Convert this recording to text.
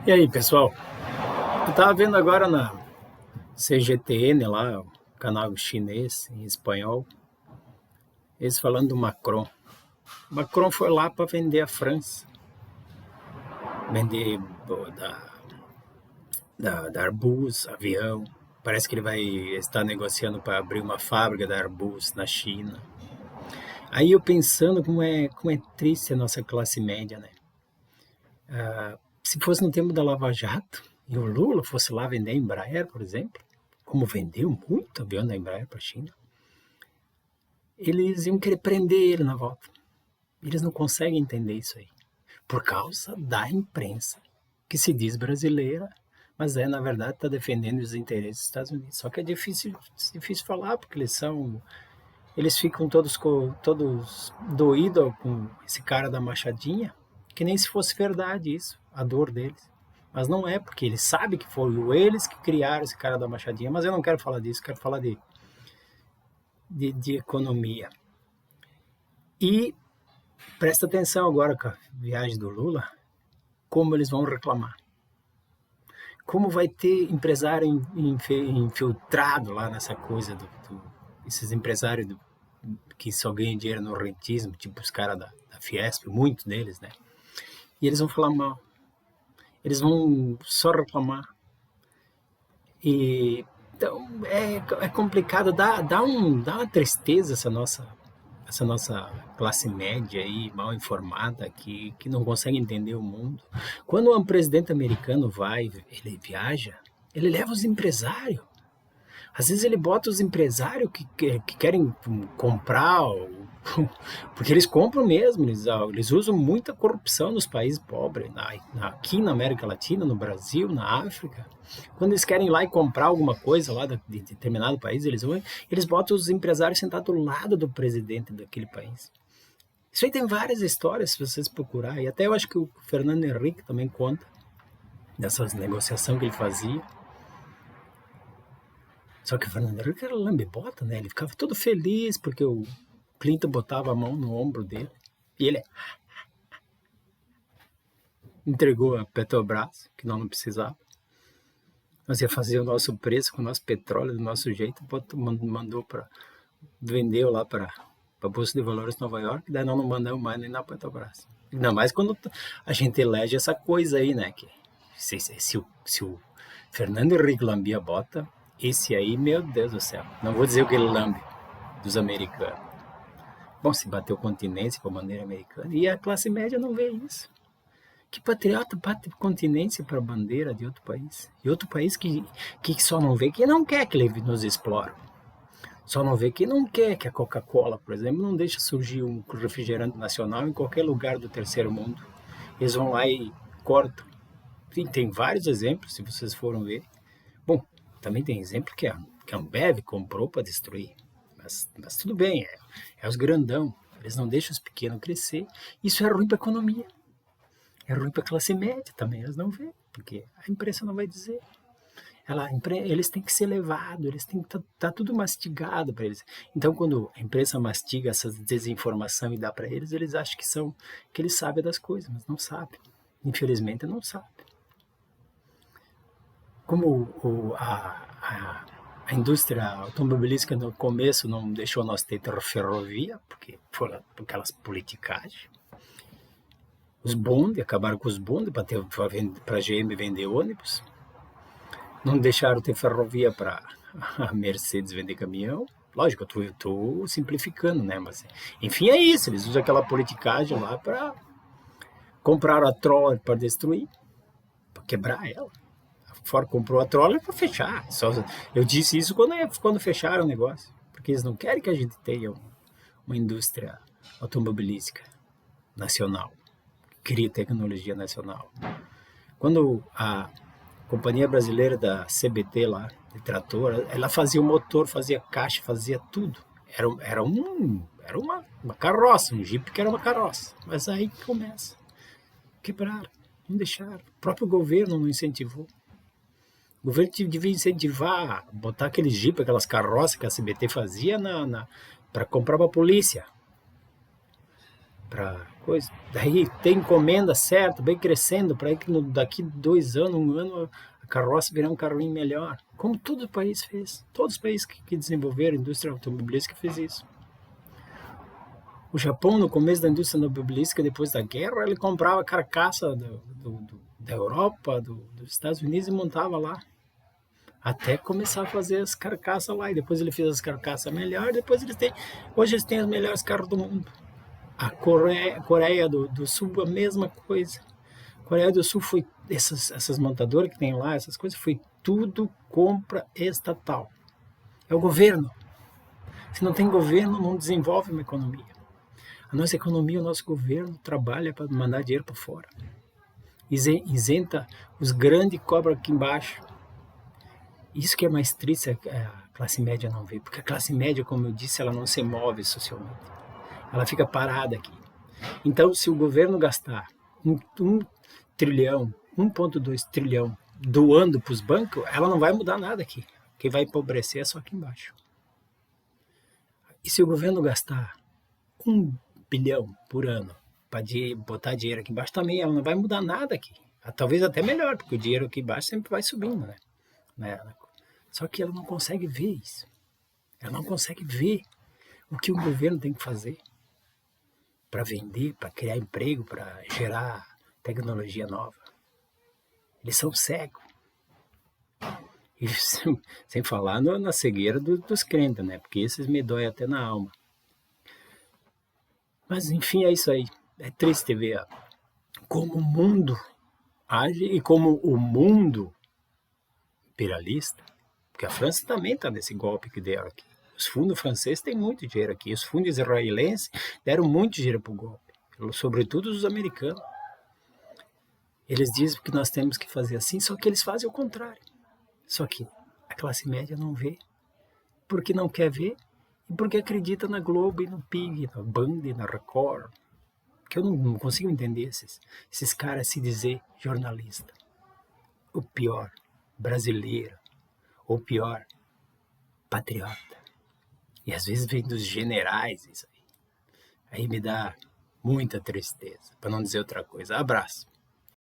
E aí, pessoal? Eu tava vendo agora na CGTN lá, o canal chinês em espanhol, eles falando do Macron. Macron foi lá para vender a França, vender da Airbus, avião. Parece que ele vai estar negociando para abrir uma fábrica da Airbus na China. Aí eu pensando como é triste a nossa classe média, né? Se fosse no tempo da Lava Jato e o Lula fosse lá vender a Embraer, por exemplo, como vendeu muito avião da Embraer para a China, eles iam querer prender ele na volta. Eles não conseguem entender isso aí. Por causa da imprensa, que se diz brasileira, mas na verdade, está defendendo os interesses dos Estados Unidos. Só que é difícil falar, porque eles ficam todos doídos com esse cara da machadinha, que nem se fosse verdade isso, a dor deles. Mas não é, porque eles sabem que foram eles que criaram esse cara da machadinha, mas eu não quero falar disso, quero falar de economia. E presta atenção agora com a viagem do Lula, como eles vão reclamar. Como vai ter empresário infiltrado lá nessa coisa esses empresários que só ganham dinheiro no rentismo, tipo os caras da Fiesp, muitos deles, né? E eles vão falar mal. Eles vão só reclamar. E então é complicado, dá uma tristeza essa nossa classe média aí, mal informada, que não consegue entender o mundo. Quando um presidente americano ele viaja, ele leva os empresários. Às vezes ele bota os empresários que querem comprar, porque eles compram mesmo, eles usam muita corrupção nos países pobres, aqui na América Latina, no Brasil, na África. Quando eles querem ir lá e comprar alguma coisa lá de determinado país, eles botam os empresários sentados do lado do presidente daquele país. Isso aí tem várias histórias, se vocês procurarem. E até eu acho que o Fernando Henrique também conta dessas negociações que ele fazia. Só que o Fernando Henrique era lambibota, né? Ele ficava todo feliz porque o Clinton botava a mão no ombro dele. E ele entregou a Petrobras, que nós não precisava. Nós ia fazer o nosso preço com o nosso petróleo do nosso jeito, mandou vendeu lá para a Bolsa de Valores de Nova York, daí nós não mandamos mais nem na Petrobras. Ainda mais quando a gente elege essa coisa aí, né? Que se o Fernando Henrique lambia a bota, esse aí, meu Deus do céu. Não vou dizer o que ele lambe dos americanos. Bom, se bateu continência com a bandeira americana. E a classe média não vê isso. Que patriota bate continência para a bandeira de outro país? E outro país que só não vê, que não quer que ele nos explore. Só não vê que não quer que a Coca-Cola, por exemplo, não deixe surgir um refrigerante nacional em qualquer lugar do terceiro mundo. Eles vão lá e cortam. Tem vários exemplos, se vocês foram ver. Bom, também tem exemplo que a Ambev comprou para destruir. Mas tudo bem, é os grandão. Eles não deixam os pequenos crescer. Isso é ruim para a economia. É ruim para a classe média também, eles não vêem, porque a imprensa não vai dizer. Eles têm que ser levados, eles têm que tá tudo mastigado para eles. Então, quando a imprensa mastiga essa desinformação e dá para eles, eles acham que eles sabem das coisas, mas não sabem. Infelizmente, não sabem. Como a indústria automobilística no começo não deixou nós ter ferrovia, porque foram aquelas politicagens. Os bondes, acabaram com os bondes para a GM vender ônibus. Não deixaram ter ferrovia para a Mercedes vender caminhão. Lógico, eu estou simplificando, né? Mas, enfim, é isso. Eles usam aquela politicagem lá para comprar a Troller para destruir, para quebrar ela. A Ford comprou a Troller para fechar. Eu disse isso quando fecharam o negócio, porque eles não querem que a gente tenha uma indústria automobilística nacional, que cria tecnologia nacional. Quando a Companhia Brasileira da CBT lá, de trator, ela fazia o motor, fazia caixa, fazia tudo. Era uma carroça, um Jeep que era uma carroça. Mas aí que começa. Quebraram, não deixaram. O próprio governo não incentivou. O governo devia incentivar, botar aqueles Jeep, aquelas carroças que a CBT fazia para comprar para a polícia. coisas. Daí tem encomenda certa, bem crescendo, para que daqui 2 anos, 1 ano, a carroça virar um carrinho melhor. Como todo o país fez. Todos os países que desenvolveram a indústria automobilística fez isso. O Japão, no começo da indústria automobilística, depois da guerra, ele comprava carcaça da Europa, dos Estados Unidos e montava lá. Até começar a fazer as carcaças lá. E depois ele fez as carcaças melhores. Hoje eles têm os melhores carros do mundo. A Coreia do Sul, a mesma coisa. A Coreia do Sul foi, essas montadoras que tem lá, essas coisas, foi tudo compra estatal. É o governo. Se não tem governo, não desenvolve uma economia. A nossa economia, o nosso governo trabalha para mandar dinheiro para fora. Isenta os grandes e cobra aqui embaixo. Isso que é mais triste, a classe média não vê. Porque a classe média, como eu disse, ela não se move socialmente. Ela fica parada aqui. Então, se o governo gastar 1,2 trilhão doando para os bancos, ela não vai mudar nada aqui. Quem vai empobrecer é só aqui embaixo. E se o governo gastar 1 bilhão por ano para botar dinheiro aqui embaixo, também ela não vai mudar nada aqui. Talvez até melhor, porque o dinheiro aqui embaixo sempre vai subindo, né? Só que ela não consegue ver isso. Ela não consegue ver o que o governo tem que fazer para vender, para criar emprego, para gerar tecnologia nova. Eles são cegos. E sem falar na cegueira dos crentes, né? Porque esses me dói até na alma. Mas enfim, é isso aí. É triste ver como o mundo age e como o mundo imperialista, porque a França também está nesse golpe que deram aqui. Os fundos franceses têm muito dinheiro aqui. Os fundos israelenses deram muito dinheiro para o golpe, sobretudo os americanos. Eles dizem que nós temos que fazer assim, só que eles fazem o contrário. Só que a classe média não vê, porque não quer ver e porque acredita na Globo e no Pig, na Band e na Record. Que eu não consigo entender esses caras se dizer jornalista. O pior, brasileiro. Ou pior, patriota. E às vezes vem dos generais isso aí. Aí me dá muita tristeza, para não dizer outra coisa. Abraço.